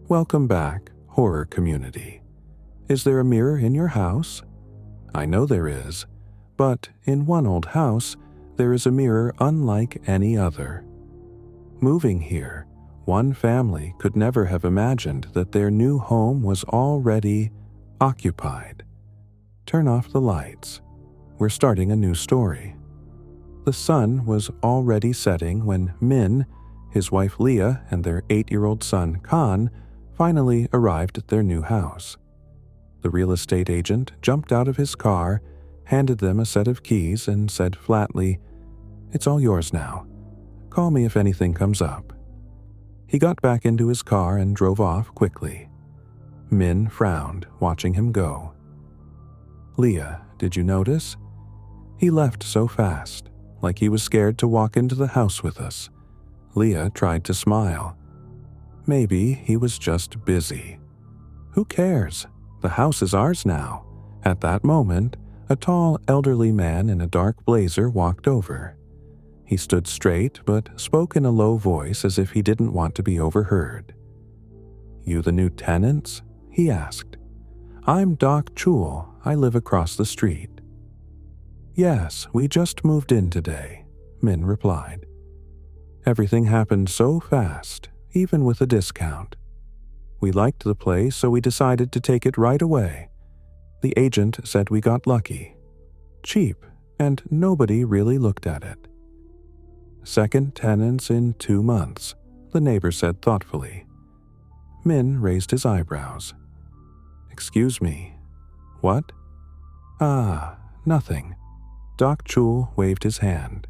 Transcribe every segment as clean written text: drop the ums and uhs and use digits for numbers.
Welcome back, horror community. Is there a mirror in your house? I know there is, but in one old house, there is a mirror unlike any other. Moving here, one family could never have imagined that their new home was already occupied. Turn off the lights. We're starting a new story. The sun was already setting when Min, his wife Leah, and their 8-year-old son Khan finally arrived at their new house. The real estate agent jumped out of his car, handed them a set of keys, and said flatly, "It's all yours now. Call me if anything comes up." He got back into his car and drove off quickly. Min frowned, watching him go. "Leah, did you notice? He left so fast, like he was scared to walk into the house with us." Leah tried to smile. "Maybe he was just busy. Who cares? The house is ours now." At that moment, a tall, elderly man in a dark blazer walked over. He stood straight but spoke in a low voice as if he didn't want to be overheard. "You the new tenants?" he asked. "I'm Doc Chul. I live across the street." "Yes, we just moved in today," Min replied. "Everything happened so fast, even with a discount. We liked the place, so we decided to take it right away. The agent said we got lucky. Cheap, and nobody really looked at it." "Second tenants in 2 months," the neighbor said thoughtfully. Min raised his eyebrows. "Excuse me. What?" "Ah, nothing." Doc Chul waved his hand.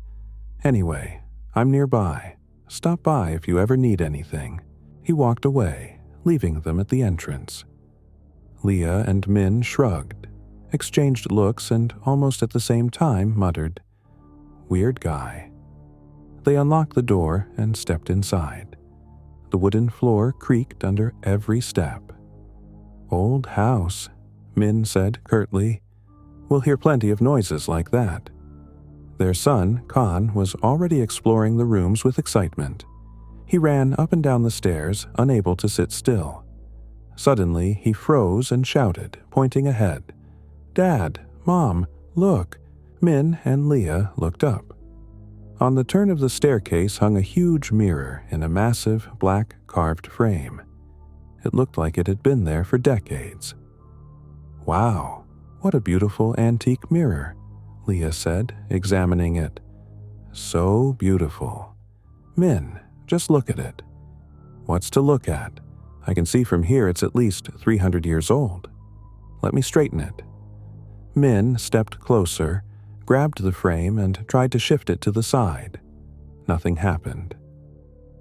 "Anyway, I'm nearby. Stop by if you ever need anything." He walked away, leaving them at the entrance. Leah and Min shrugged, exchanged looks, and almost at the same time muttered, "Weird guy." They unlocked the door and stepped inside. The wooden floor creaked under every step. "Old house," Min said curtly. "We'll hear plenty of noises like that." Their son, Khan, was already exploring the rooms with excitement. He ran up and down the stairs, unable to sit still. Suddenly, he froze and shouted, pointing ahead, "Dad! Mom! Look!" Min and Leah looked up. On the turn of the staircase hung a huge mirror in a massive black carved frame. It looked like it had been there for decades. "Wow, what a beautiful antique mirror," Leah said, examining it. "So beautiful. Min, just look at it." "What's to look at? I can see from here it's at least 300 years old. Let me straighten it." Min stepped closer, grabbed the frame, and tried to shift it to the side. Nothing happened.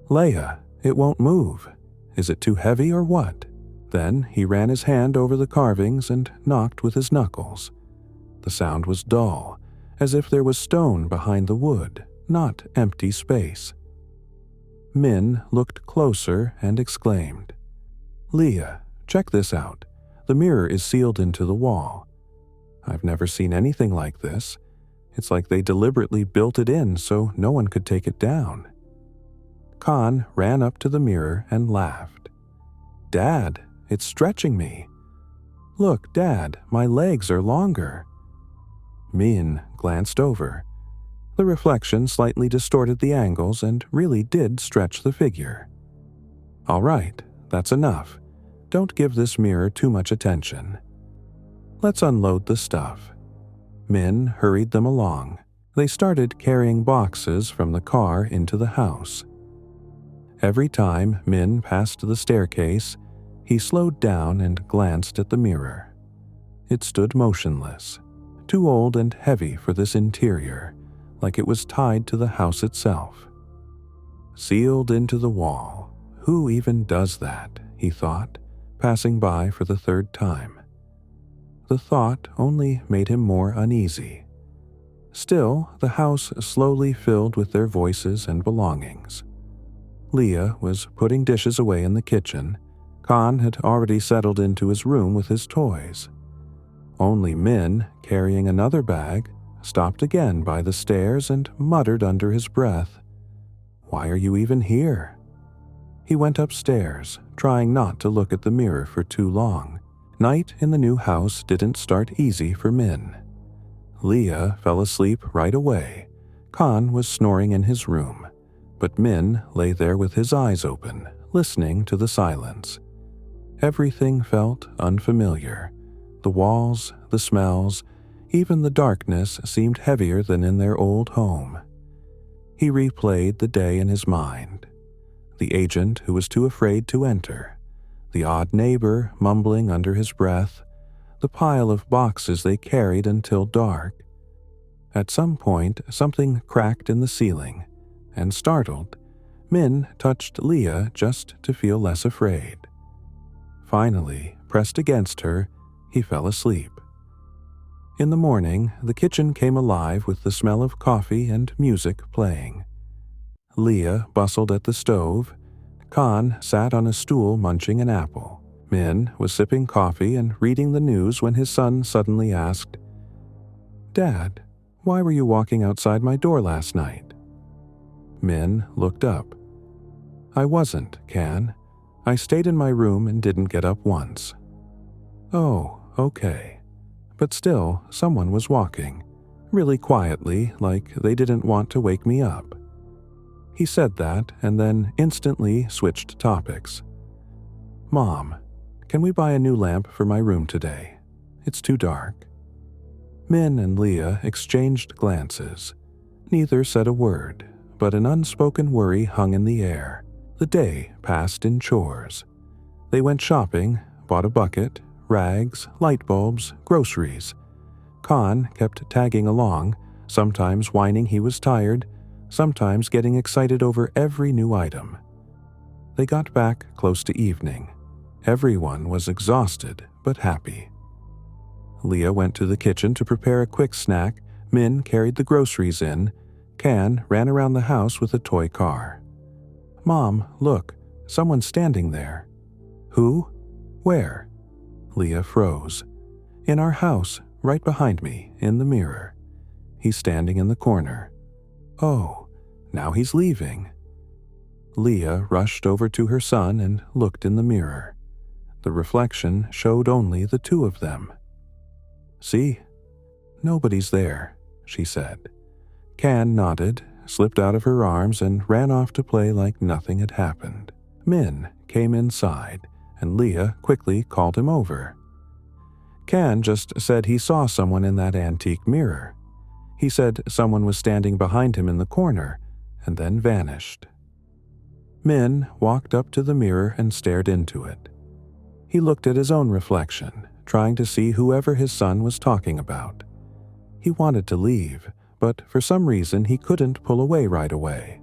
"Leah, it won't move. Is it too heavy or what?" Then he ran his hand over the carvings and knocked with his knuckles. The sound was dull, as if there was stone behind the wood, not empty space. Min looked closer and exclaimed, "Leah, check this out. The mirror is sealed into the wall. I've never seen anything like this. It's like they deliberately built it in so no one could take it down." Khan ran up to the mirror and laughed. "Dad, it's stretching me. Look, Dad, my legs are longer." Min glanced over. The reflection slightly distorted the angles and really did stretch the figure. "All right, that's enough. Don't give this mirror too much attention. Let's unload the stuff." Min hurried them along. They started carrying boxes from the car into the house. Every time Min passed the staircase, he slowed down and glanced at the mirror. It stood motionless, too old and heavy for this interior, like it was tied to the house itself. Sealed into the wall. Who even does that, he thought, passing by for the 3rd time. The thought only made him more uneasy. Still, the house slowly filled with their voices and belongings. Leah was putting dishes away in the kitchen. Khan had already settled into his room with his toys. Only Min, carrying another bag, stopped again by the stairs and muttered under his breath, "Why are you even here?" He went upstairs, trying not to look at the mirror for too long. Night in the new house didn't start easy for Min. Leah fell asleep right away. Khan was snoring in his room, but Min lay there with his eyes open, listening to the silence. Everything felt unfamiliar. The walls, the smells, even the darkness seemed heavier than in their old home. He replayed the day in his mind. The agent who was too afraid to enter, the odd neighbor mumbling under his breath, the pile of boxes they carried until dark. At some point, something cracked in the ceiling, and startled, Min touched Leah just to feel less afraid. Finally, pressed against her, he fell asleep. In the morning, the kitchen came alive with the smell of coffee and music playing. Leah bustled at the stove. Khan sat on a stool munching an apple. Min was sipping coffee and reading the news when his son suddenly asked, "Dad, why were you walking outside my door last night?" Min looked up. "I wasn't, Khan. I stayed in my room and didn't get up once." "Oh, okay." But still, someone was walking, really quietly, like they didn't want to wake me up. He said that and then instantly switched topics. "Mom, can we buy a new lamp for my room today? It's too dark." Min and Leah exchanged glances. Neither said a word, but an unspoken worry hung in the air. The day passed in chores. They went shopping, bought a bucket, rags, light bulbs, groceries. Khan kept tagging along, sometimes whining he was tired, sometimes getting excited over every new item. They got back close to evening. Everyone was exhausted but happy. Leah went to the kitchen to prepare a quick snack. Min carried the groceries in. Khan ran around the house with a toy car. "Mom, look, someone's standing there." "Who? Where?" Leah froze. "In our house, right behind me, in the mirror. He's standing in the corner." "Oh, now he's leaving." Leah rushed over to her son and looked in the mirror. The reflection showed only the two of them. "See? Nobody's there," she said. Khan nodded, slipped out of her arms, and ran off to play like nothing had happened. Min came inside, and Leah quickly called him over. "Khan just said he saw someone in that antique mirror. He said someone was standing behind him in the corner, and then vanished." Min walked up to the mirror and stared into it. He looked at his own reflection, trying to see whoever his son was talking about. He wanted to leave, but for some reason he couldn't pull away right away.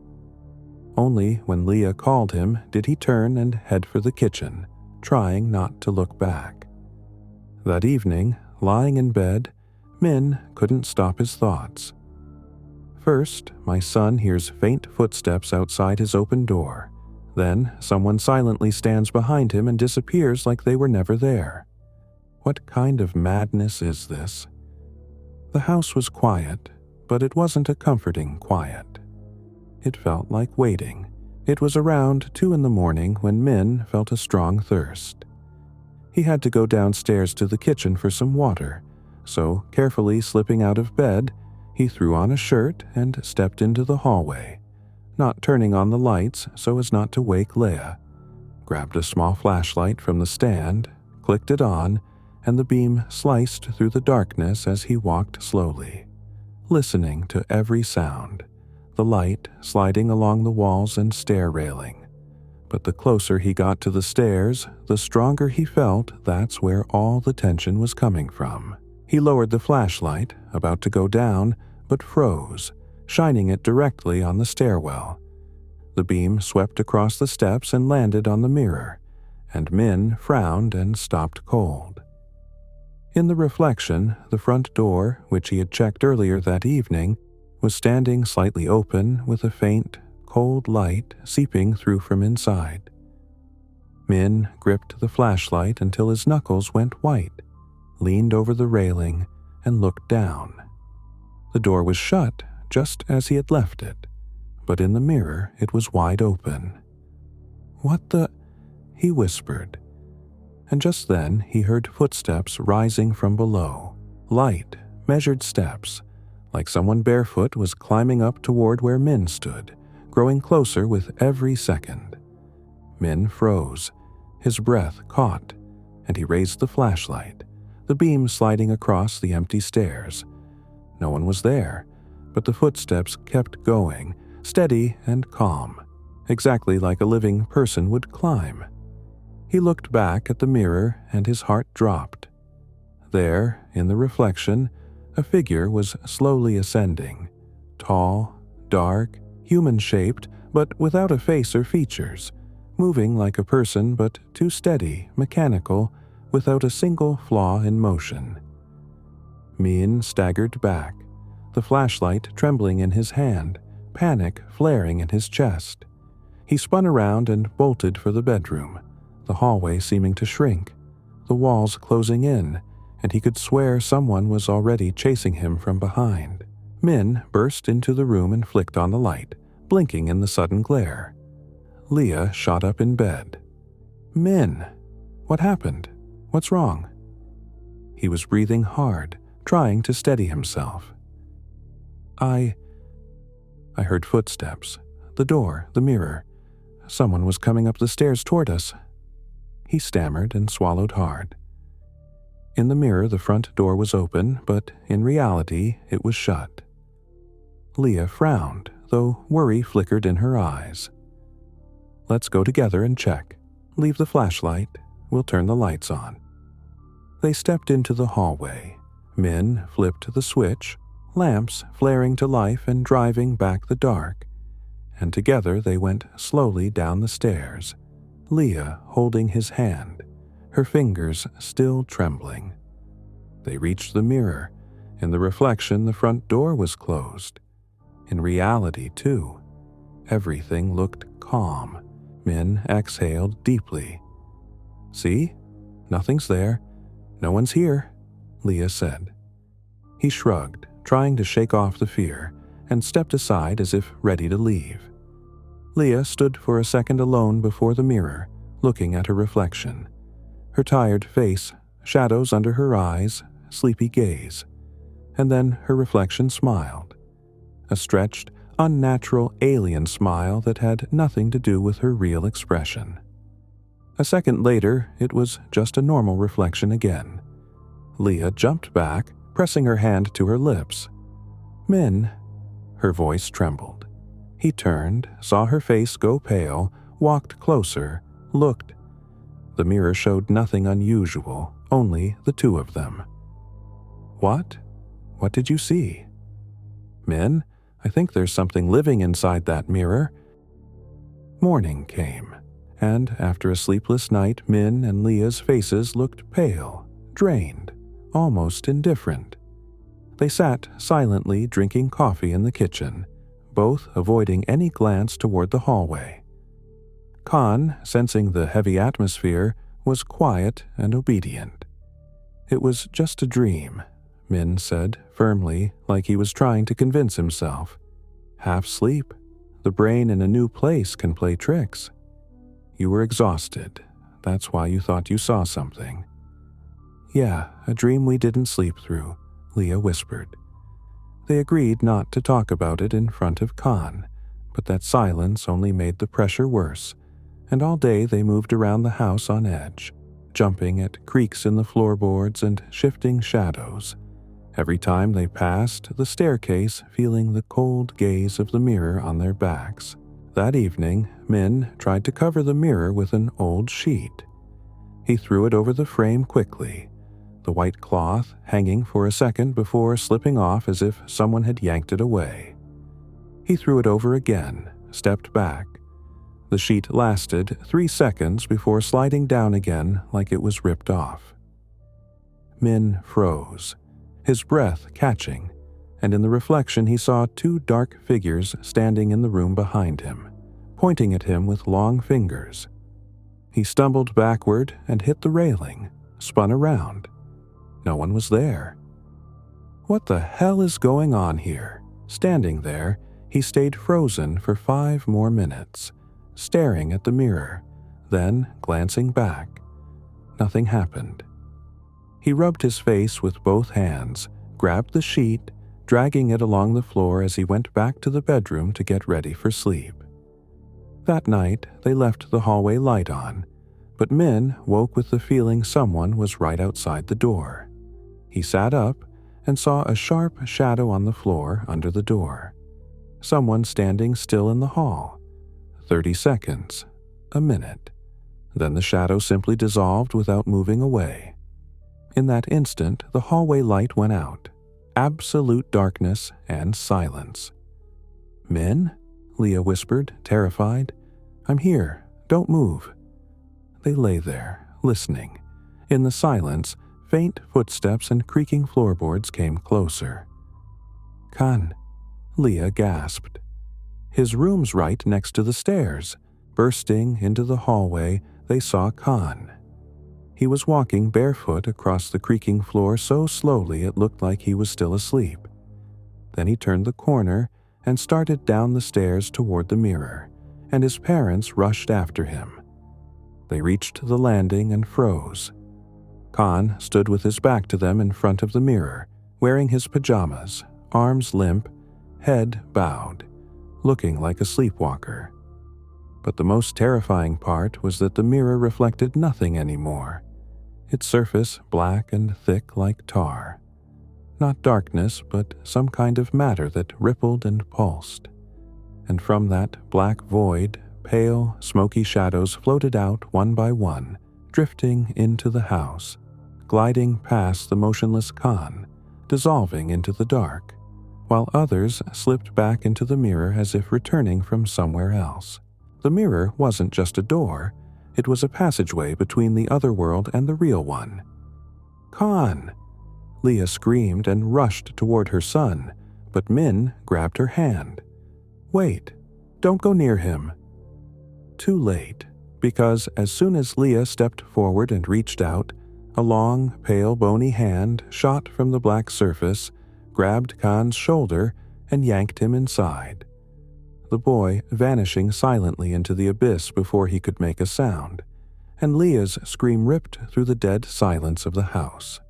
Only when Leah called him did he turn and head for the kitchen, trying not to look back. That evening, lying in bed, Min couldn't stop his thoughts. First, my son hears faint footsteps outside his open door. Then, someone silently stands behind him and disappears like they were never there. What kind of madness is this? The house was quiet, but it wasn't a comforting quiet. It felt like waiting. It was around 2 a.m. when Min felt a strong thirst. He had to go downstairs to the kitchen for some water, so carefully slipping out of bed, he threw on a shirt and stepped into the hallway, not turning on the lights so as not to wake Leah, grabbed a small flashlight from the stand, clicked it on, and the beam sliced through the darkness as he walked slowly, listening to every sound, the light sliding along the walls and stair railing. But the closer he got to the stairs, the stronger he felt that's where all the tension was coming from. He lowered the flashlight, about to go down, but froze, shining it directly on the stairwell. The beam swept across the steps and landed on the mirror, and Min frowned and stopped cold. In the reflection, the front door, which he had checked earlier that evening, was standing slightly open with a faint, cold light seeping through from inside. Min gripped the flashlight until his knuckles went white, leaned over the railing, and looked down. The door was shut, just as he had left it, but in the mirror it was wide open. "What the—" he whispered. And just then he heard footsteps rising from below. Light, measured steps, like someone barefoot was climbing up toward where Min stood, growing closer with every second. Min froze, his breath caught, and he raised the flashlight, the beam sliding across the empty stairs. No one was there, but the footsteps kept going, steady and calm, exactly like a living person would climb. He looked back at the mirror and his heart dropped. There, in the reflection, a figure was slowly ascending, tall, dark, human-shaped, but without a face or features, moving like a person but too steady, mechanical, without a single flaw in motion. Min staggered back, the flashlight trembling in his hand, panic flaring in his chest. He spun around and bolted for the bedroom, the hallway seeming to shrink, the walls closing in, and he could swear someone was already chasing him from behind. Min burst into the room and flicked on the light, blinking in the sudden glare. Leah shot up in bed. "Min, what happened? What's wrong?" He was breathing hard, trying to steady himself. I heard footsteps, the door, the mirror. Someone was coming up the stairs toward us." He stammered and swallowed hard. In the mirror, the front door was open, but in reality, it was shut. Leah frowned, though worry flickered in her eyes. "Let's go together and check. Leave the flashlight. We'll turn the lights on." They stepped into the hallway. Min flipped the switch, lamps flaring to life and driving back the dark, and together they went slowly down the stairs, Leah holding his hand, her fingers still trembling. They reached the mirror. In the reflection, the front door was closed. In reality, too, everything looked calm. Min exhaled deeply. "See? Nothing's there. No one's here," Leah said. He shrugged, trying to shake off the fear, and stepped aside as if ready to leave. Leah stood for a second alone before the mirror, looking at her reflection. Her tired face, shadows under her eyes, sleepy gaze. And then her reflection smiled. A stretched, unnatural alien smile that had nothing to do with her real expression. A second later, it was just a normal reflection again. Leah jumped back, pressing her hand to her lips. "Min," her voice trembled. He turned, saw her face go pale, walked closer, looked. The mirror showed nothing unusual, only the two of them. "What? What did you see?" "Min, I think there's something living inside that mirror." Morning came, and after a sleepless night, Min and Leah's faces looked pale, drained, almost indifferent. They sat silently drinking coffee in the kitchen, both avoiding any glance toward the hallway. Khan, sensing the heavy atmosphere, was quiet and obedient. "It was just a dream," Min said firmly, like he was trying to convince himself. "Half sleep. The brain in a new place can play tricks. You were exhausted. That's why you thought you saw something." "Yeah, a dream we didn't sleep through," Leah whispered. They agreed not to talk about it in front of Khan, but that silence only made the pressure worse, and all day they moved around the house on edge, jumping at creaks in the floorboards and shifting shadows. Every time they passed the staircase, feeling the cold gaze of the mirror on their backs. That evening, Min tried to cover the mirror with an old sheet. He threw it over the frame quickly, the white cloth hanging for a second before slipping off as if someone had yanked it away. He threw it over again, stepped back. The sheet lasted 3 seconds before sliding down again like it was ripped off. Min froze, his breath catching, and in the reflection he saw 2 dark figures standing in the room behind him, pointing at him with long fingers. He stumbled backward and hit the railing, spun around. No one was there. What the hell is going on here? Standing there, he stayed frozen for 5 more minutes, staring at the mirror, then, glancing back, nothing happened. He rubbed his face with both hands, grabbed the sheet, dragging it along the floor as he went back to the bedroom to get ready for sleep. That night, they left the hallway light on, but Min woke with the feeling someone was right outside the door. He sat up and saw a sharp shadow on the floor under the door. Someone standing still in the hall. 30 seconds, a minute. Then the shadow simply dissolved without moving away. In that instant, the hallway light went out. Absolute darkness and silence. "Min?" Leah whispered, terrified. "I'm here. Don't move." They lay there, listening. In the silence, faint footsteps and creaking floorboards came closer. "Khan," Leah gasped. His room's right next to the stairs. Bursting into the hallway, they saw Khan. He was walking barefoot across the creaking floor so slowly it looked like he was still asleep. Then he turned the corner and started down the stairs toward the mirror, and his parents rushed after him. They reached the landing and froze. Khan stood with his back to them in front of the mirror, wearing his pajamas, arms limp, head bowed, looking like a sleepwalker. But the most terrifying part was that the mirror reflected nothing anymore, its surface black and thick like tar. Not darkness, but some kind of matter that rippled and pulsed. And from that black void, pale, smoky shadows floated out one by one, drifting into the house, gliding past the motionless Khan, dissolving into the dark, while others slipped back into the mirror as if returning from somewhere else. The mirror wasn't just a door, it was a passageway between the other world and the real one. "Khan!" Leah screamed and rushed toward her son, but Min grabbed her hand. "Wait, don't go near him." Too late, because as soon as Leah stepped forward and reached out, a long, pale, bony hand shot from the black surface, grabbed Khan's shoulder, and yanked him inside. The boy vanishing silently into the abyss before he could make a sound, and Leah's scream ripped through the dead silence of the house.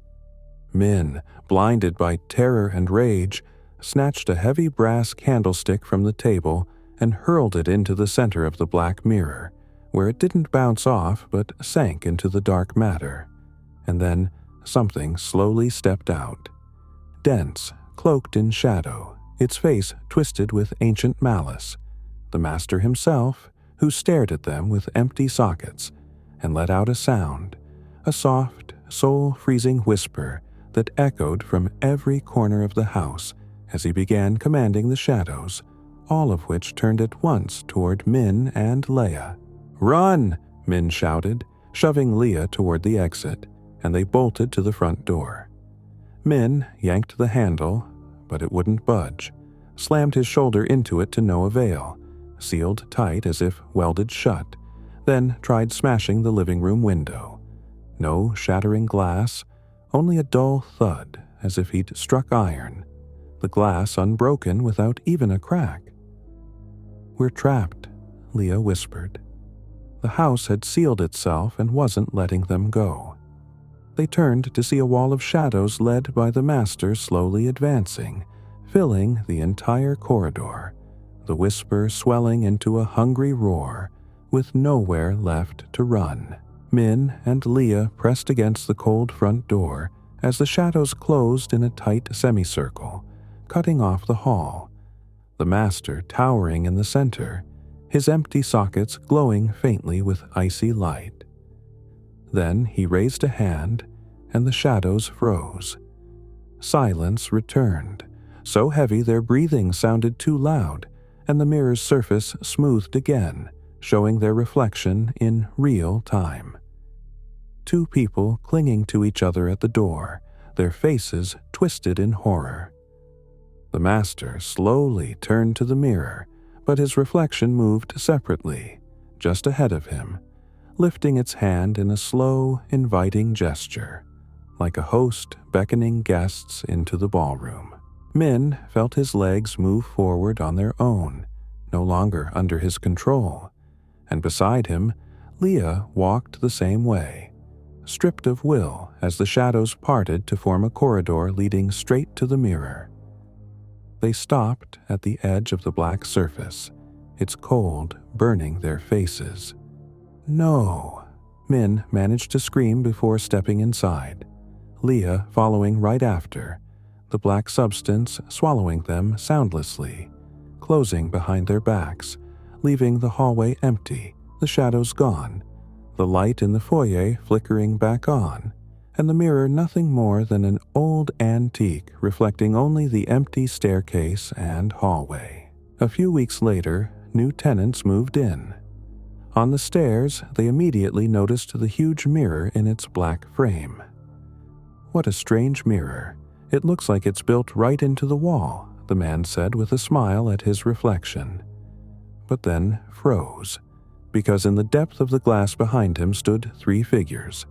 Min, blinded by terror and rage, snatched a heavy brass candlestick from the table and hurled it into the center of the black mirror, where it didn't bounce off but sank into the dark matter. And then something slowly stepped out. Dense, cloaked in shadow, its face twisted with ancient malice. The master himself, who stared at them with empty sockets and let out a sound, a soft, soul-freezing whisper that echoed from every corner of the house as he began commanding the shadows, all of which turned at once toward Min and Leia. "Run!" Min shouted, shoving Leah toward the exit, and they bolted to the front door. Min yanked the handle, but it wouldn't budge, slammed his shoulder into it to no avail, sealed tight as if welded shut, then tried smashing the living room window. No shattering glass, only a dull thud as if he'd struck iron, the glass unbroken without even a crack. "We're trapped," Leah whispered. The house had sealed itself and wasn't letting them go. They turned to see a wall of shadows led by the master slowly advancing, filling the entire corridor, the whisper swelling into a hungry roar, with nowhere left to run. Min and Leah pressed against the cold front door as the shadows closed in a tight semicircle, cutting off the hall. The master towering in the center, his empty sockets glowing faintly with icy light. Then he raised a hand, and the shadows froze. Silence returned, so heavy their breathing sounded too loud, and the mirror's surface smoothed again, showing their reflection in real time. Two people clinging to each other at the door, their faces twisted in horror. The master slowly turned to the mirror, but his reflection moved separately, just ahead of him, lifting its hand in a slow, inviting gesture, like a host beckoning guests into the ballroom. Min felt his legs move forward on their own, no longer under his control, and beside him, Leah walked the same way, stripped of will as the shadows parted to form a corridor leading straight to the mirror. They stopped at the edge of the black surface, its cold burning their faces. "No!" Min managed to scream before stepping inside, Leah following right after, the black substance swallowing them soundlessly, closing behind their backs, leaving the hallway empty, the shadows gone, the light in the foyer flickering back on, and the mirror nothing more than an old antique reflecting only the empty staircase and hallway. A few weeks later, new tenants moved in. On the stairs, they immediately noticed the huge mirror in its black frame. "What a strange mirror. It looks like it's built right into the wall," the man said with a smile at his reflection. But then froze, because in the depth of the glass behind him stood three figures: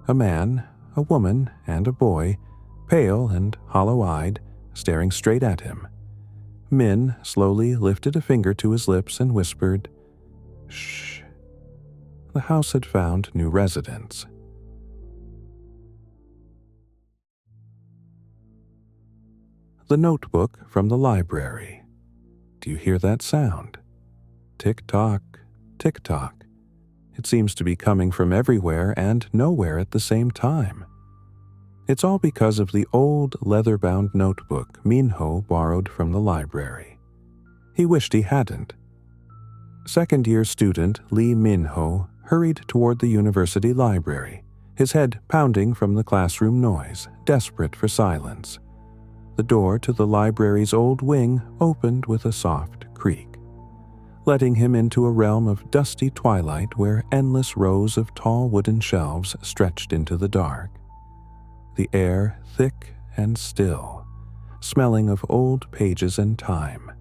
a man, a woman, and a boy, pale and hollow-eyed, staring straight at him. Min slowly lifted a finger to his lips and whispered, "Shh." The house had found new residents. The Notebook from the Library. Do you hear that sound? Tick-tock, tick-tock. It seems to be coming from everywhere and nowhere at the same time. It's all because of the old leather-bound notebook Minho borrowed from the library. He wished he hadn't. Second-year student Lee Minho hurried toward the university library, his head pounding from the classroom noise, desperate for silence. The door to the library's old wing opened with a soft creak, letting him into a realm of dusty twilight where endless rows of tall wooden shelves stretched into the dark. The air thick and still, smelling of old pages and time.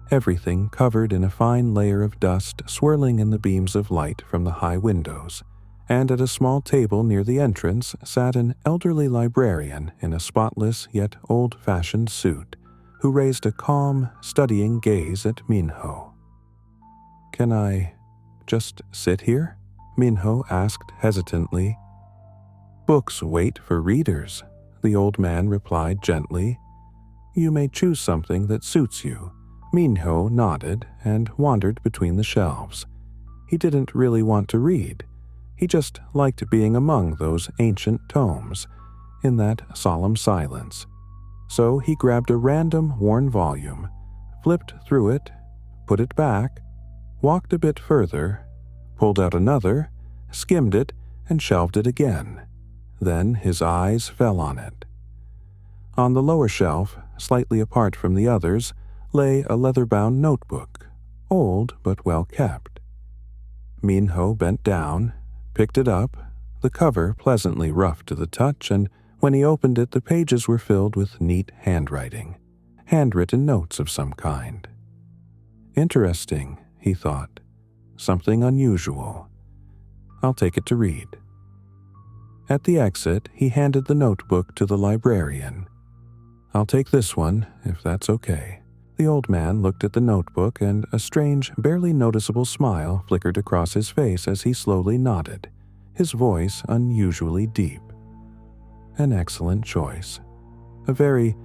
Everything covered in a fine layer of dust swirling in the beams of light from the high windows, and at a small table near the entrance sat an elderly librarian in a spotless yet old-fashioned suit, who raised a calm, studying gaze at Minho. "Can I just sit here?" Minho asked hesitantly. "Books wait for readers," the old man replied gently. "You may choose something that suits you." Minho nodded and wandered between the shelves. He didn't really want to read. He just liked being among those ancient tomes, in that solemn silence. So he grabbed a random worn volume, flipped through it, put it back, walked a bit further, pulled out another, skimmed it, and shelved it again. Then his eyes fell on it. On the lower shelf, slightly apart from the others, lay a leather-bound notebook, old but well kept. Minho bent down, picked it up, the cover pleasantly rough to the touch, and when he opened it the pages were filled with neat handwriting, handwritten notes of some kind. "Interesting," he thought. "Something unusual. I'll take it to read." At the exit, he handed the notebook to the librarian. "I'll take this one, if that's okay." The old man looked at the notebook, and a strange, barely noticeable smile flickered across his face as he slowly nodded, his voice unusually deep. "An excellent choice. A very,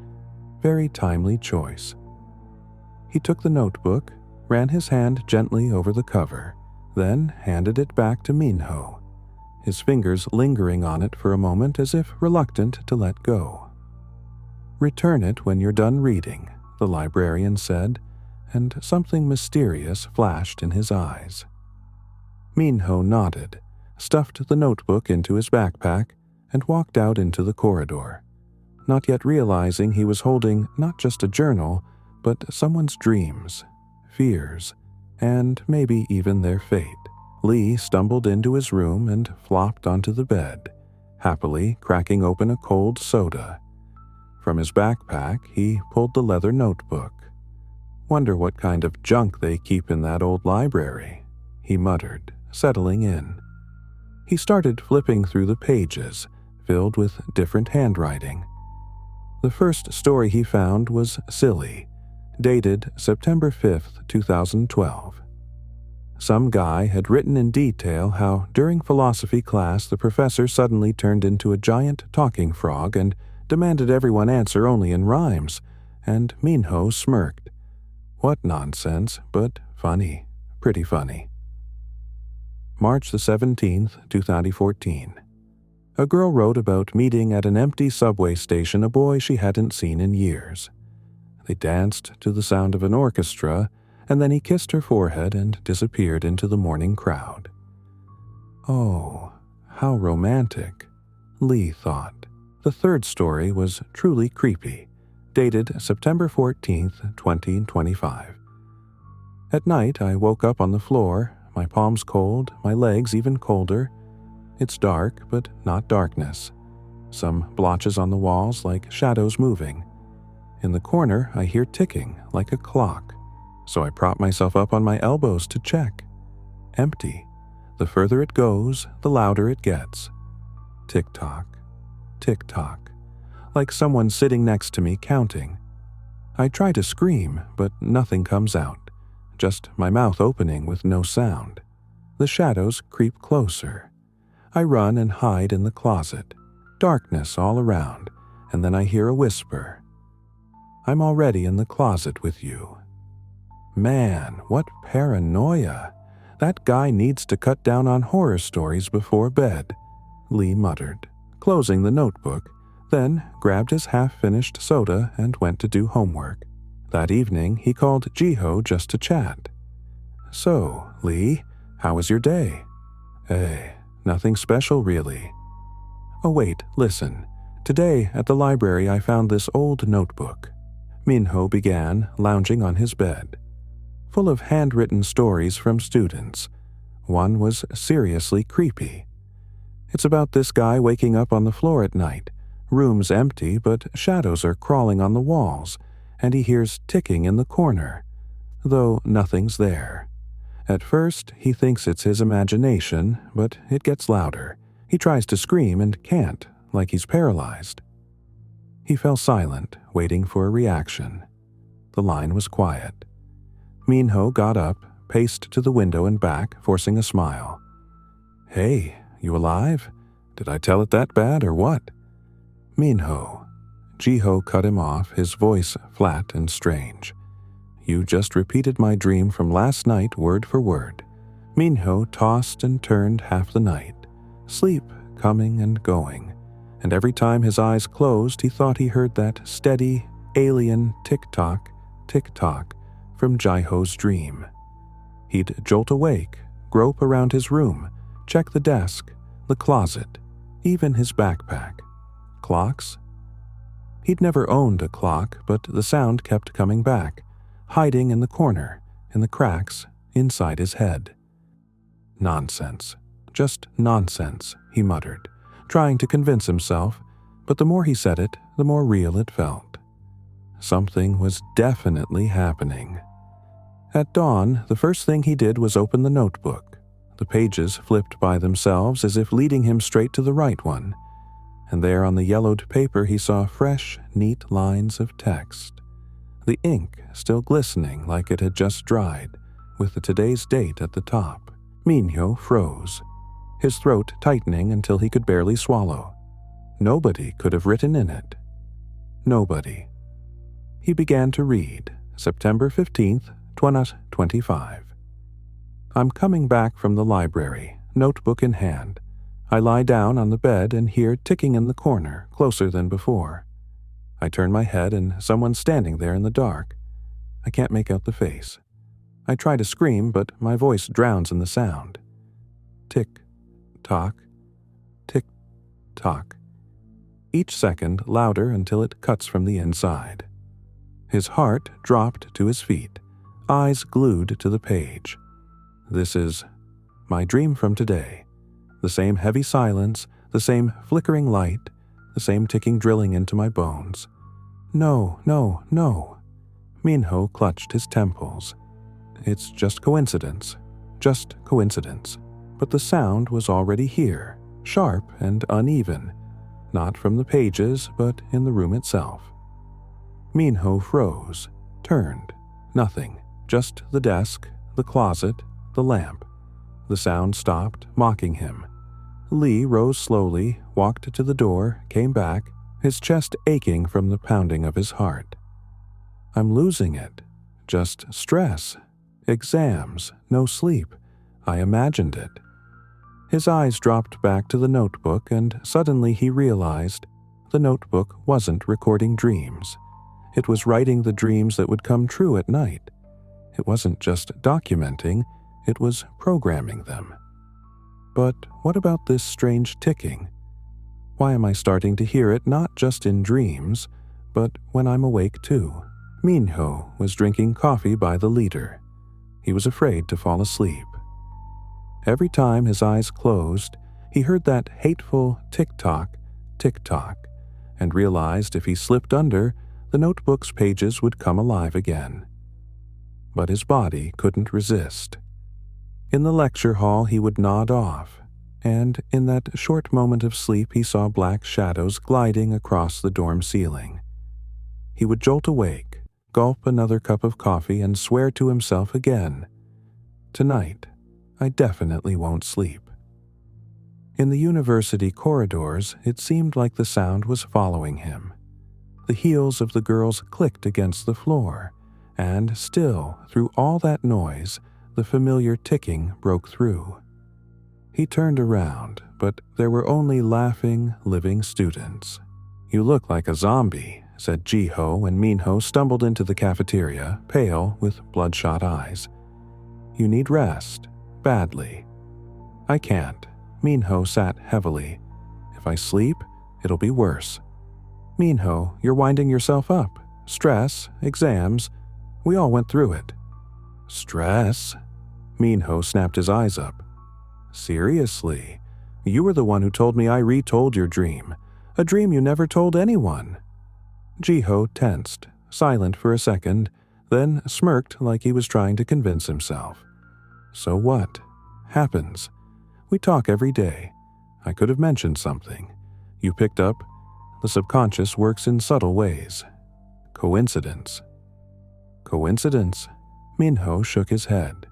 very timely choice." He took the notebook, ran his hand gently over the cover, then handed it back to Minho, his fingers lingering on it for a moment as if reluctant to let go. "Return it when you're done reading," the librarian said, and something mysterious flashed in his eyes. Minho nodded, stuffed the notebook into his backpack, and walked out into the corridor, not yet realizing he was holding not just a journal, but someone's dreams, fears, and maybe even their fate. Lee stumbled into his room and flopped onto the bed, happily cracking open a cold soda. From his backpack, he pulled the leather notebook. "Wonder what kind of junk they keep in that old library," he muttered, settling in. He started flipping through the pages, filled with different handwriting. The first story he found was Silly, dated September 5th, 2012. Some guy had written in detail how during philosophy class the professor suddenly turned into a giant talking frog and demanded everyone answer only in rhymes, and Minho smirked. What nonsense, but funny. Pretty funny. March the 17th, 2014. A girl wrote about meeting at an empty subway station a boy she hadn't seen in years. They danced to the sound of an orchestra, and then he kissed her forehead and disappeared into the morning crowd. Oh, how romantic, Lee thought. The third story was truly creepy, dated September 14th, 2025. At night, I woke up on the floor, my palms cold, my legs even colder. It's dark, but not darkness. Some blotches on the walls like shadows moving. In the corner, I hear ticking like a clock, so I prop myself up on my elbows to check. Empty. The further it goes, the louder it gets. Tick-tock, tick-tock, like someone sitting next to me counting. I try to scream, but nothing comes out, just my mouth opening with no sound. The shadows creep closer. I run and hide in the closet. Darkness all around, and then I hear a whisper. I'm already in the closet with you. Man, what paranoia. That guy needs to cut down on horror stories before bed, Lee muttered, closing the notebook, then grabbed his half-finished soda and went to do homework. That evening, he called Jiho just to chat. So, Lee, how was your day? Nothing special, really. Oh wait, listen. Today, at the library, I found this old notebook. Minho began, lounging on his bed. Full of handwritten stories from students. One was seriously creepy. It's about this guy waking up on the floor at night. Room's empty, but shadows are crawling on the walls, and he hears ticking in the corner, though nothing's there. At first, he thinks it's his imagination, but it gets louder. He tries to scream and can't, like he's paralyzed. He fell silent, waiting for a reaction. The line was quiet. Minho got up, paced to the window and back, forcing a smile. Hey, you alive? Did I tell it that bad or what? Minho. Jiho cut him off, his voice flat and strange. You just repeated my dream from last night word for word. Minho tossed and turned half the night, sleep coming and going, and every time his eyes closed he thought he heard that steady, alien tick-tock, tick-tock from Jiho's dream. He'd jolt awake, grope around his room, check the desk, the closet, even his backpack. Clocks? He'd never owned a clock, but the sound kept coming back, hiding in the corner, in the cracks, inside his head. Nonsense. Just nonsense, he muttered, trying to convince himself, but the more he said it, the more real it felt. Something was definitely happening. At dawn, the first thing he did was open the notebook. The pages flipped by themselves as if leading him straight to the right one, and there on the yellowed paper he saw fresh, neat lines of text. The ink still glistening like it had just dried, with the today's date at the top. Minho froze, his throat tightening until he could barely swallow. Nobody could have written in it. Nobody. He began to read, September 15th, 2025. I'm coming back from the library, notebook in hand. I lie down on the bed and hear ticking in the corner, closer than before. I turn my head and someone's standing there in the dark. I can't make out the face. I try to scream, but my voice drowns in the sound. Tick-tock, tick-tock. Each second louder until it cuts from the inside. His heart dropped to his feet, eyes glued to the page. This is my dream from today. The same heavy silence, the same flickering light, the same ticking drilling into my bones. No, no, no. Minho clutched his temples. It's just coincidence. Just coincidence. But the sound was already here, sharp and uneven, not from the pages, but in the room itself. Minho froze, turned. Nothing. Just the desk, the closet, the lamp. The sound stopped, mocking him. Lee rose slowly, walked to the door, came back, his chest aching from the pounding of his heart. I'm losing it. Just stress. Exams. No sleep. I imagined it. His eyes dropped back to the notebook, and suddenly he realized the notebook wasn't recording dreams. It was writing the dreams that would come true at night. It wasn't just documenting, it was programming them. But what about this strange ticking? Why am I starting to hear it not just in dreams, but when I'm awake too? Minho was drinking coffee by the liter. He was afraid to fall asleep. Every time his eyes closed, he heard that hateful tick-tock, tick-tock, and realized if he slipped under, the notebook's pages would come alive again. But his body couldn't resist. In the lecture hall he would nod off, and in that short moment of sleep he saw black shadows gliding across the dorm ceiling. He would jolt awake, gulp another cup of coffee, and swear to himself again, "Tonight, I definitely won't sleep." In the university corridors, it seemed like the sound was following him. The heels of the girls clicked against the floor, and still, through all that noise, the familiar ticking broke through. He turned around, but there were only laughing, living students. "You look like a zombie," said Jiho when Minho stumbled into the cafeteria, pale, with bloodshot eyes. "You need rest. Badly." "I can't." Minho sat heavily. "If I sleep, it'll be worse." "Minho, you're winding yourself up. Stress, exams, we all went through it." "Stress?" Minho snapped his eyes up. "Seriously? You were the one who told me I retold your dream. A dream you never told anyone." Jiho tensed, silent for a second, then smirked like he was trying to convince himself. "So what? Happens. We talk every day. I could have mentioned something. You picked up. The subconscious works in subtle ways. Coincidence." "Coincidence?" Minho shook his head.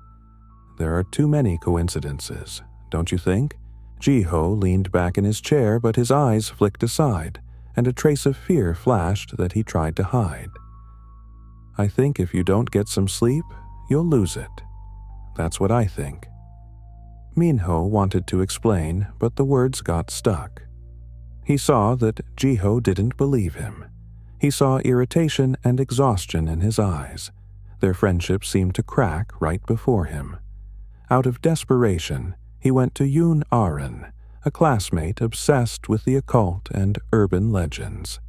"There are too many coincidences, don't you think?" Jiho leaned back in his chair, but his eyes flicked aside, and a trace of fear flashed that he tried to hide. "I think if you don't get some sleep, you'll lose it. That's what I think." Minho wanted to explain, but the words got stuck. He saw that Jiho didn't believe him. He saw irritation and exhaustion in his eyes. Their friendship seemed to crack right before him. Out of desperation, he went to Yoon Arin, a classmate obsessed with the occult and urban legends.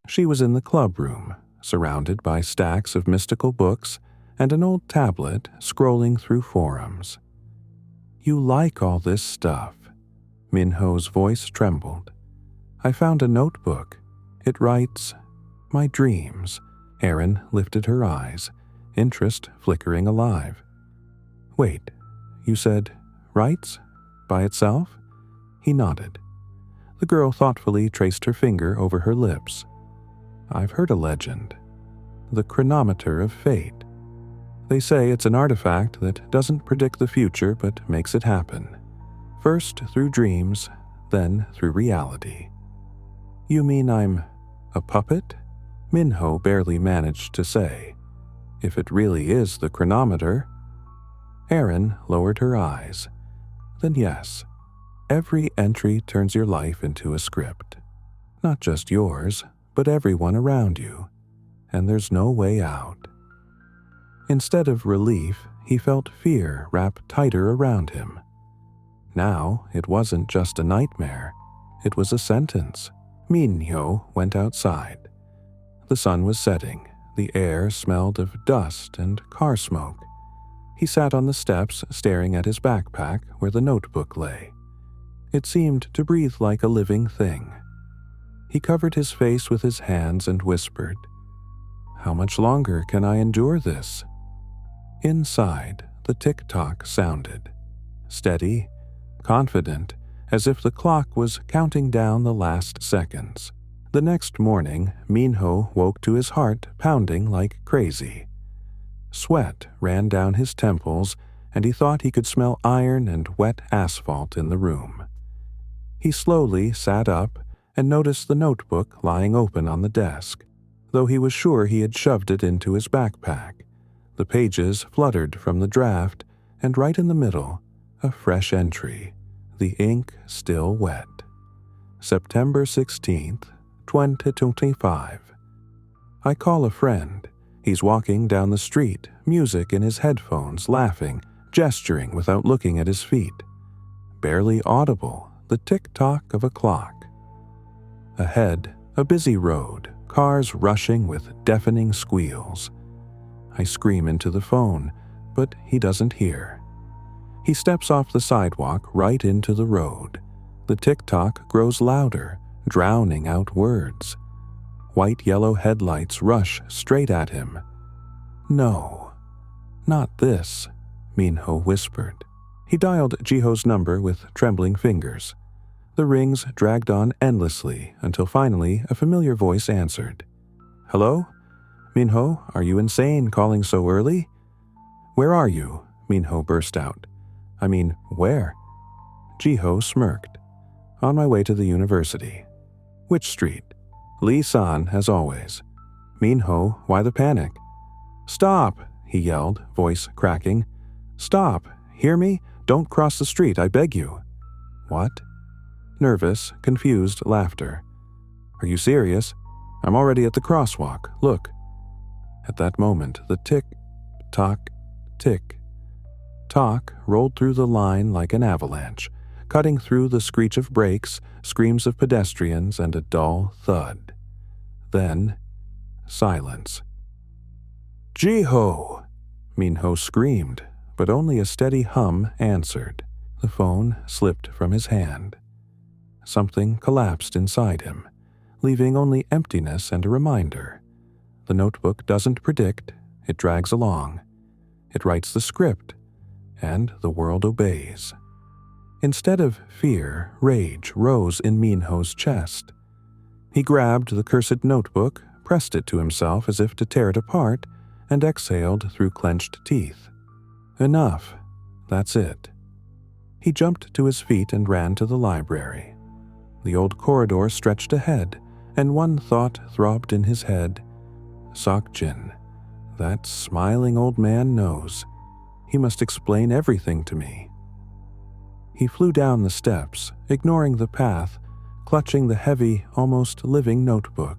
She was in the club room, surrounded by stacks of mystical books and an old tablet scrolling through forums. "You like all this stuff." Minho's voice trembled. "I found a notebook. It writes, 'My dreams.'" Erin lifted her eyes, interest flickering alive. "Wait, you said writes? By itself?" He nodded. The girl thoughtfully traced her finger over her lips. "I've heard a legend. The chronometer of fate. They say it's an artifact that doesn't predict the future but makes it happen. First through dreams, then through reality." "You mean I'm a puppet?" Minho barely managed to say. "If it really is the chronometer." Erin lowered her eyes. "Then yes, every entry turns your life into a script. Not just yours, but everyone around you. And there's no way out." Instead of relief, he felt fear wrap tighter around him. Now it wasn't just a nightmare, it was a sentence. Minho went outside. The sun was setting, the air smelled of dust and car smoke. He sat on the steps staring at his backpack where the notebook lay. It seemed to breathe like a living thing. He covered his face with his hands and whispered, "How much longer can I endure this?" Inside, the tick-tock sounded. Steady, confident, as if the clock was counting down the last seconds. The next morning, Minho woke to his heart pounding like crazy. Sweat ran down his temples, and he thought he could smell iron and wet asphalt in the room. He slowly sat up and noticed the notebook lying open on the desk, though he was sure he had shoved it into his backpack. The pages fluttered from the draft, and right in the middle, a fresh entry, the ink still wet. September 16th, 2025. I call a friend. He's walking down the street, music in his headphones, laughing, gesturing without looking at his feet. Barely audible, the tick-tock of a clock. Ahead, a busy road, cars rushing with deafening squeals. I scream into the phone, but he doesn't hear. He steps off the sidewalk right into the road. The tick-tock grows louder, drowning out words. White-yellow headlights rush straight at him. No, not this, Minho whispered. He dialed Jiho's number with trembling fingers. The rings dragged on endlessly until finally a familiar voice answered. Hello? Minho, are you insane calling so early? Where are you? Minho burst out. I mean, where? Jiho smirked. On my way to the university. Which street? Lee-san, as always. Minho, why the panic? Stop, he yelled, voice cracking. Stop, hear me? Don't cross the street, I beg you. What? Nervous, confused laughter. Are you serious? I'm already at the crosswalk, look. At that moment, the tick-tock, tick-tock rolled through the line like an avalanche, cutting through the screech of brakes, screams of pedestrians, and a dull thud. Then, silence. Jiho! Minho screamed, but only a steady hum answered. The phone slipped from his hand. Something collapsed inside him, leaving only emptiness and a reminder. The notebook doesn't predict, it drags along. It writes the script, and the world obeys. Instead of fear, rage rose in Minho's chest. He grabbed the cursed notebook, pressed it to himself as if to tear it apart, and exhaled through clenched teeth. Enough. That's it. He jumped to his feet and ran to the library. The old corridor stretched ahead, and one thought throbbed in his head. Sok-jin, that smiling old man knows. He must explain everything to me. He flew down the steps, ignoring the path, clutching the heavy, almost living notebook.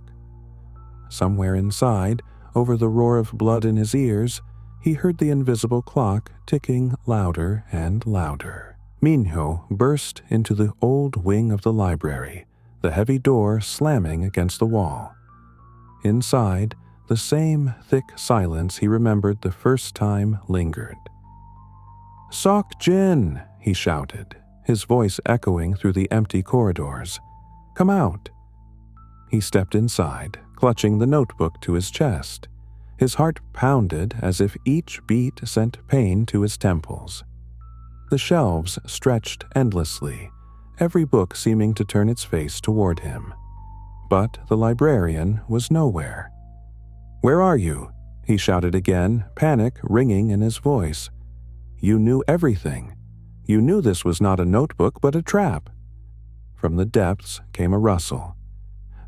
Somewhere inside, over the roar of blood in his ears, he heard the invisible clock ticking louder and louder. Minho burst into the old wing of the library, the heavy door slamming against the wall. Inside, the same thick silence he remembered the first time lingered. Sok-jin! He shouted, his voice echoing through the empty corridors. Come out! He stepped inside, clutching the notebook to his chest. His heart pounded as if each beat sent pain to his temples. The shelves stretched endlessly, every book seeming to turn its face toward him. But the librarian was nowhere. Where are you? He shouted again, panic ringing in his voice. You knew everything. You knew this was not a notebook but a trap. From the depths came a rustle.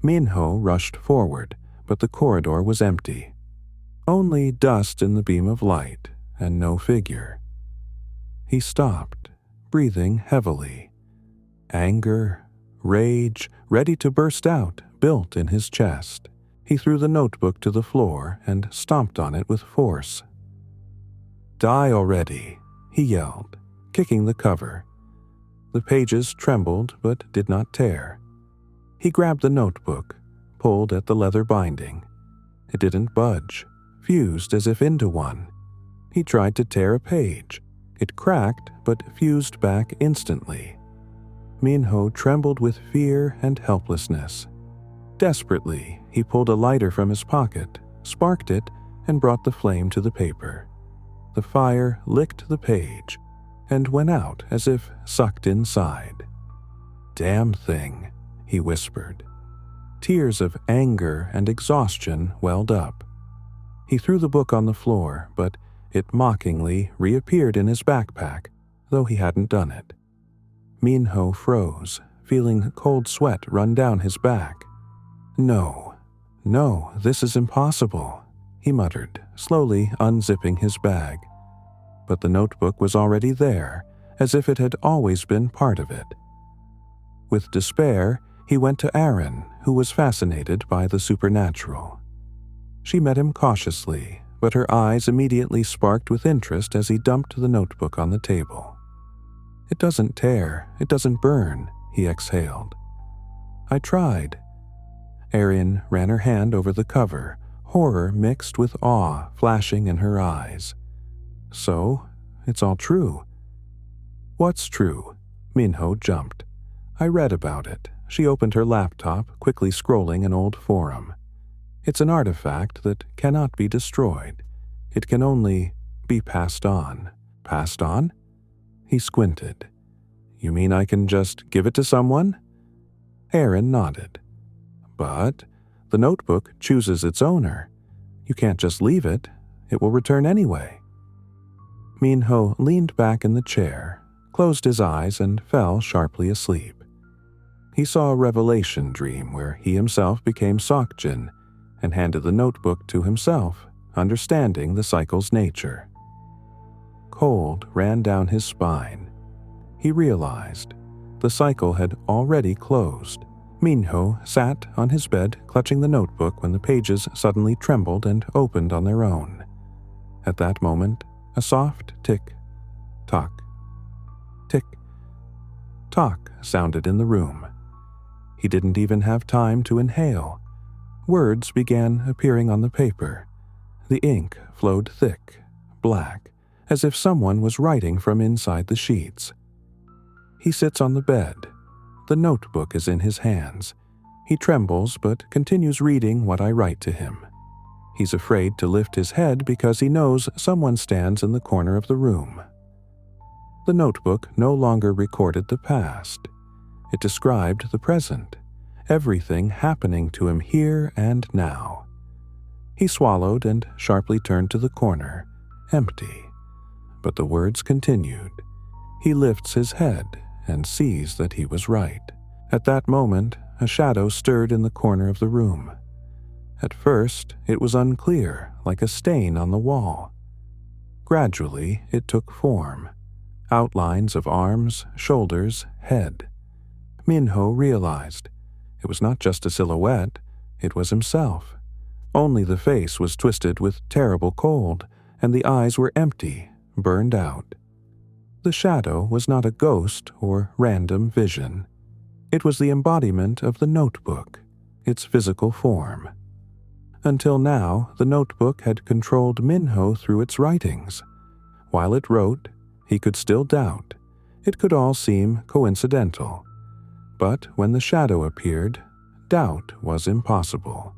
Minho rushed forward, but the corridor was empty. Only dust in the beam of light, and no figure. He stopped, breathing heavily. Anger, rage, ready to burst out, built in his chest. He threw the notebook to the floor and stomped on it with force. Die already, he yelled, kicking the cover. The pages trembled but did not tear. He grabbed the notebook, pulled at the leather binding. It didn't budge, fused as if into one. He tried to tear a page. It cracked but fused back instantly. Minho trembled with fear and helplessness. Desperately, he pulled a lighter from his pocket, sparked it, and brought the flame to the paper. The fire licked the page and went out as if sucked inside. Damn thing, he whispered. Tears of anger and exhaustion welled up. He threw the book on the floor, but It mockingly reappeared in his backpack, though he hadn't done it. Minho froze, feeling cold sweat run down his back. No, this is impossible, he muttered, slowly unzipping his bag. But the notebook was already there, as if it had always been part of it. With despair, he went to Aaron, who was fascinated by the supernatural. She met him cautiously, but her eyes immediately sparked with interest as he dumped the notebook on the table. "It doesn't tear, it doesn't burn," he exhaled. "I tried." Erin ran her hand over the cover, horror mixed with awe flashing in her eyes. "So, it's all true." "What's true?" Minho jumped. "I read about it." She opened her laptop, quickly scrolling an old forum. "It's an artifact that cannot be destroyed. It can only be passed on." "Passed on?" He squinted. "You mean I can just give it to someone?" Aaron nodded. "But the notebook chooses its owner. You can't just leave it. It will return anyway." Minho leaned back in the chair, closed his eyes, and fell sharply asleep. He saw a revelation dream where he himself became Sokjin and handed the notebook to himself, understanding the cycle's nature. Cold ran down his spine. He realized the cycle had already closed. Minho sat on his bed clutching the notebook when the pages suddenly trembled and opened on their own. At that moment, a soft tick-tock, tick-tock sounded in the room. He didn't even have time to inhale. Words began appearing on the paper. The ink flowed thick, black, as if someone was writing from inside the sheets. He sits on the bed. The notebook is in his hands. He trembles but continues reading what I write to him. He's afraid to lift his head because he knows someone stands in the corner of the room. The notebook no longer recorded the past. It described the present, everything happening to him here and now. He swallowed and sharply turned to the corner, empty. But the words continued. He lifts his head and sees that he was right. At that moment, a shadow stirred in the corner of the room. At first, it was unclear, like a stain on the wall. Gradually, it took form. Outlines of arms, shoulders, head. Minho realized it was not just a silhouette, it was himself. Only the face was twisted with terrible cold, and the eyes were empty, burned out. The shadow was not a ghost or random vision. It was the embodiment of the notebook, its physical form. Until now, the notebook had controlled Minho through its writings. While it wrote, he could still doubt. It could all seem coincidental. But when the shadow appeared, doubt was impossible.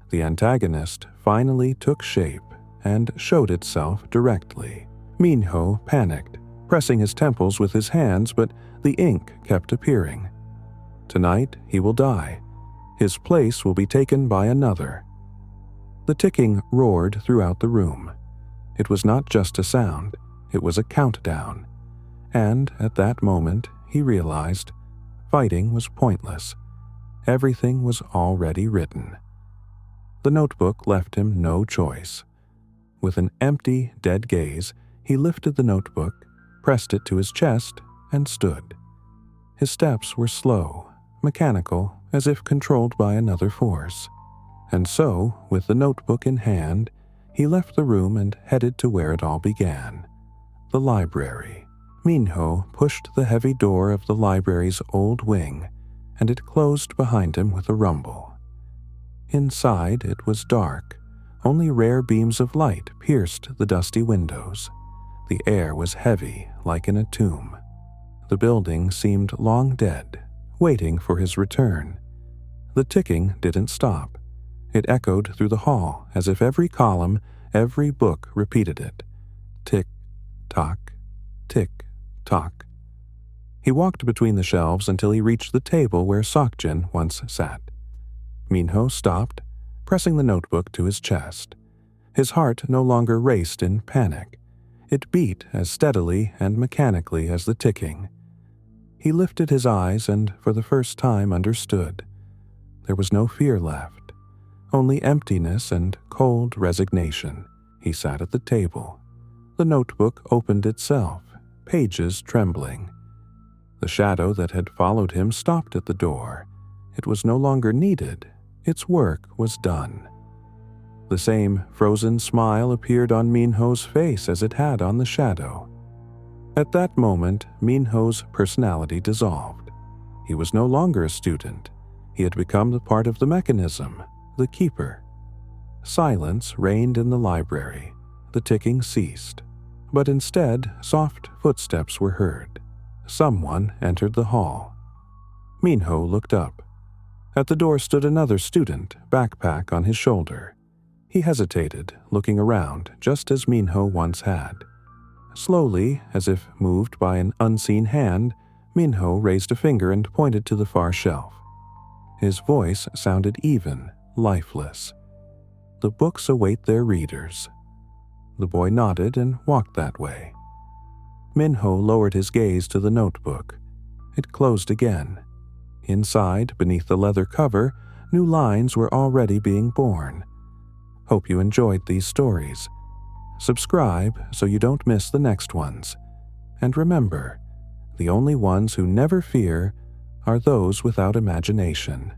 The antagonist finally took shape and showed itself directly. Minho panicked, pressing his temples with his hands, but the ink kept appearing. Tonight he will die. His place will be taken by another. The ticking roared throughout the room. It was not just a sound, it was a countdown. And at that moment, he realized fighting was pointless. Everything was already written. The notebook left him no choice. With an empty, dead gaze, he lifted the notebook, pressed it to his chest, and stood. His steps were slow, mechanical, as if controlled by another force. And so, with the notebook in hand, he left the room and headed to where it all began, the library. Minho pushed the heavy door of the library's old wing, and it closed behind him with a rumble. Inside it was dark. Only rare beams of light pierced the dusty windows. The air was heavy, like in a tomb. The building seemed long dead, waiting for his return. The ticking didn't stop. It echoed through the hall as if every column, every book repeated it. Tick-tock, tick-tock. He walked between the shelves until he reached the table where Sokjin once sat. Minho stopped, pressing the notebook to his chest. His heart no longer raced in panic. It beat as steadily and mechanically as the ticking. He lifted his eyes and for the first time understood. There was no fear left, only emptiness and cold resignation. He sat at the table. The notebook opened itself, pages trembling. The shadow that had followed him stopped at the door. It was no longer needed. Its work was done. The same frozen smile appeared on Minho's face as it had on the shadow. At that moment, Minho's personality dissolved. He was no longer a student. He had become the part of the mechanism, the keeper. Silence reigned in the library. The ticking ceased. But instead, soft footsteps were heard. Someone entered the hall. Minho looked up. At the door stood another student, backpack on his shoulder. He hesitated, looking around, just as Minho once had. Slowly, as if moved by an unseen hand, Minho raised a finger and pointed to the far shelf. His voice sounded even, lifeless. "The books await their readers." The boy nodded and walked that way. Minho lowered his gaze to the notebook. It closed again. Inside, beneath the leather cover, new lines were already being born. Hope you enjoyed these stories. Subscribe so you don't miss the next ones. And remember, the only ones who never fear are those without imagination.